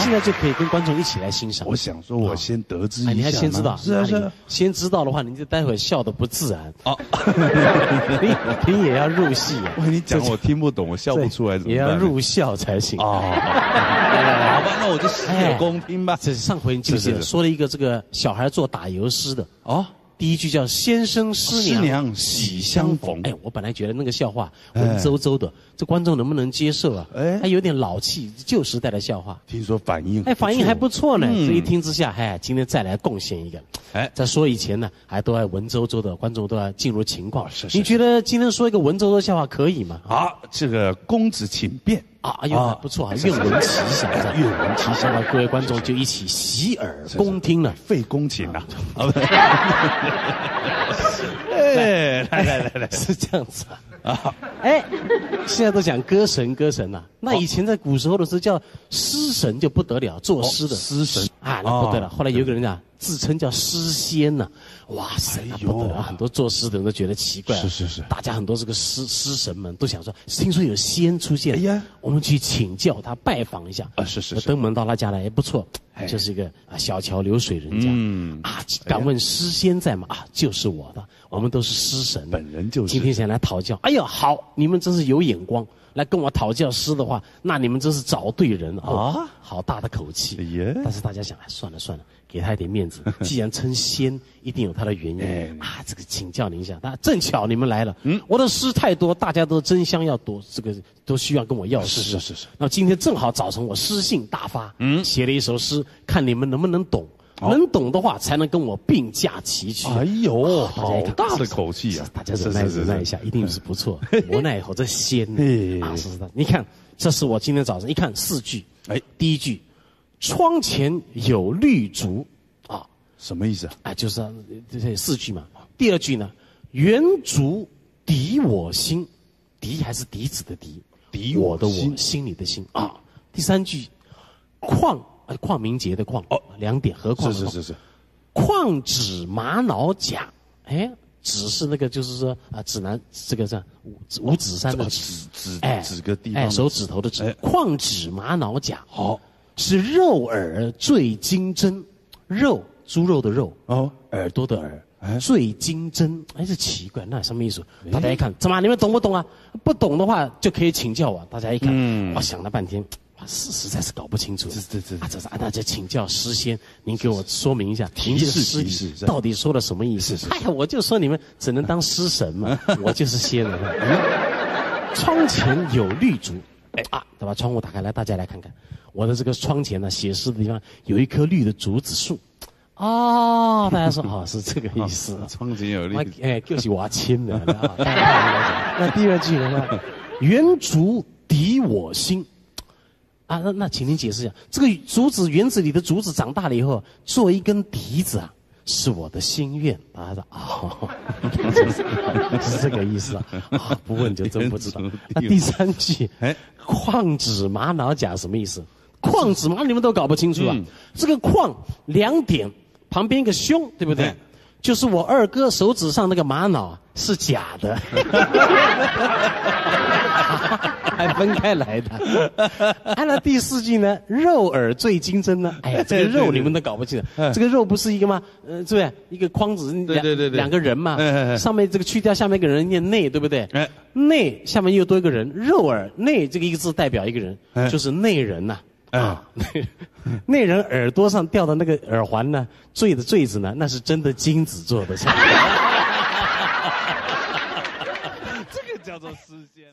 现在就可以跟观众一起来欣赏。我想说，我先得知一下。你还先知道？是啊是啊。先知道的话，你就待会笑得不自然。哦，你也要入戏啊！喂，你讲我听不懂，我笑不出来，怎么办？也要入笑才行。哦，好吧，那我就洗耳恭听吧。这上回你记不记得说了一个这个小孩做打油诗的？哦。第一句叫先生师娘喜相逢。哎，我本来觉得那个笑话文绉绉的，这观众能不能接受啊？哎，还有点老气，旧时代的笑话。听说反应反应还不错呢。这一听之下，今天再来贡献一个。在说以前呢，还都要文绉绉的，观众都要进入情况。是。你觉得今天说一个文绉绉笑话可以吗？啊，这个公子请便。哎呦，不错啊，愿闻其详，愿闻其详啊！各位观众就一起洗耳恭听了，费公请啊！来，是这样子啊！现在都讲歌神呐，那以前在古时候的时候叫诗神就不得了，作诗的诗神啊，那不得了。后来有个人啊，自称叫诗仙呐，哇塞，那不得了！很多作诗的人都觉得奇怪，是，大家很多这个诗神们都想说，听说有仙出现，哎呀，我们去请教他，拜访一下啊，是，登门到他家来，也不错，就是一个小桥流水人家，敢问诗仙在吗？就是我的，我们都是诗神，本人就是。今天想来讨教，哎呀，好，你们真是有眼光，来跟我讨教诗的话，那你们真是找对人啊！好大的口气，但是大家想，算了，给他一点面子。既然称仙，一定有他的原因这个请教您一下。正巧你们来了，我的诗太多，大家都争相要夺，这个都需要跟我要诗。是。那今天正好早晨我诗兴大发，写了一首诗，看你们能不能懂。能懂的话，才能跟我并驾齐驱。哎呦，好大的口气啊！大家忍耐一下，一定是不错。我奈何这仙是的。你看，这是我今天早上一看4句。第一句，窗前有绿竹，什么意思啊？就是这4句嘛。第二句呢，圆竹抵我心，敌还是笛子的笛，敌我的我，心里的心啊。第3句，邝明节的邝2点，何况是，况指玛瑙甲，指是那个就是说指南这个是五指山的指个地方，手指头的指，况指玛瑙甲，是肉耳坠金针，肉猪肉的肉，耳朵的耳，坠金针，这奇怪，那什么意思？大家一看，怎么你们懂不懂啊？不懂的话就可以请教我。大家一看，我想了半天。实在是搞不清楚。那就请教诗仙，您给我说明一下，您这个诗语到底说了什么意思？我就说你们只能当诗神嘛，我就是仙人。窗前有绿竹，再把窗户打开来，大家来看看，我的这个窗前呢，写诗的地方有一棵绿的竹子树。大家说是这个意思。窗前有绿，就是我亲的。那第二句呢？圆竹抵我心。那请您解释一下，这个竹子园子里的竹子长大了以后，做一根笛子是我的心愿。大家说是这个意思不问就真不知道。那第3句，况指玛瑙甲什么意思？况指玛你们都搞不清楚这个况2点旁边一个胸，对不对？就是我二哥手指上那个玛瑙是假的。还分开来的。那第4句呢？肉耳坠金针呢？这个肉你们都搞不清楚。这个肉不是一个吗？对不对？一个筐子，对，两个人嘛。上面这个去掉下面一个人念内，对不对？内下面又多一个人，肉耳内这个一个字代表一个人，就是内人呐。内人耳朵上吊的那个耳环呢，坠的坠子呢，那是真的金子做的。这个叫做诗仙。